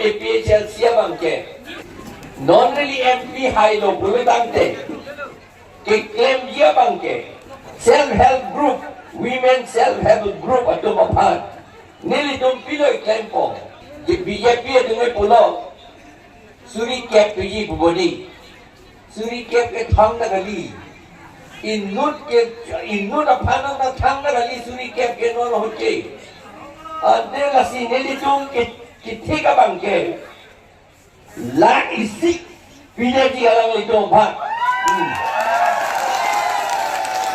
APHLC bangke non really MP high lo bulu tangte ke claim dia bangke self help group women self help group atum aphan nili tum pilo claim po ke BJP dengan pulau suri cap tuji bubodi suri cap ke thang na gali innut aphan na thang na gali suri cap ke non hoche ade lasi nili tum ke thika bangke la isik pinati alang itu empat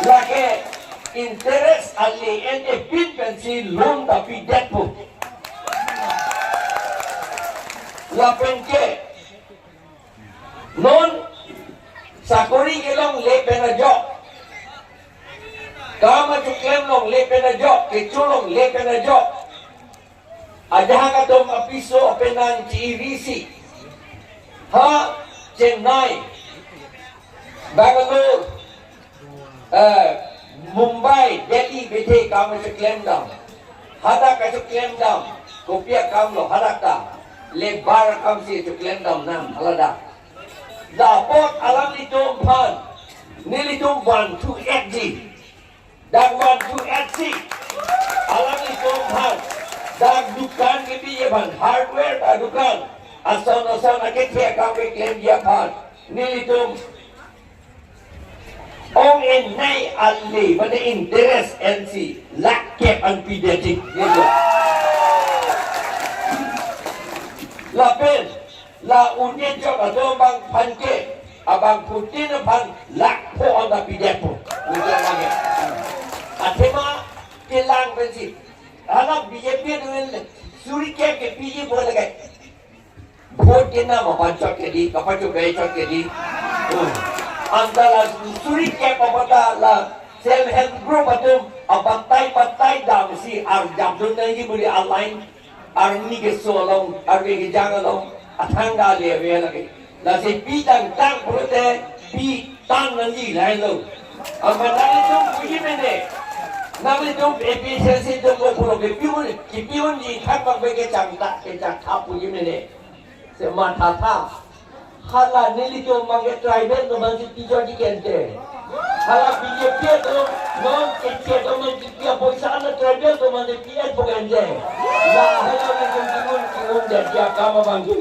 lagi interest ali ente pin pensi loan tapi debt pun la penke non sakori kelong le penajo kama cuklem long le penajo keculong le penajo ajaha katong apiso penan CEVC ha Chennai Bangalore Mumbai Delhi bethe kam se claim down hada ka se claim down kopia kam lo hada ka le bar kam se claim down nam alada da pot alam itu pan nili tu 1 2 SHG dan 1 2 SHG alam itu pan dan dukan ke biye ban hardware da dukan asal-asal nak kaya kami claim dia pan ni itu orang yang naik alih pada interest NC lak cap and pediatric gitu lapin la unit job atau bang panke abang putih pan lak po on the pediatric gitu lagi atema kelang prinsip anak BJP dengan suri cap ke PJ boleh lagi vote ke nama pancak ke di kapacu becak ke di antara suri cap apa lah self help group atau pantai dah mesti arjam tu nanti boleh align arni ke solong arni ke jangan long atangga lewe lagi lah si pitang tang prote pitang nanti lain lo amanah itu begini nabi tu APHLC tu pulau kepiun ni kan bang kecang tak begini semata hala nili tu manggil tribal tu masih tiga di kente hala BJP tu non kecil tu masih tiga poisa na tribal tu masih tiga pokoknya lah hala macam kimun dia kama bangki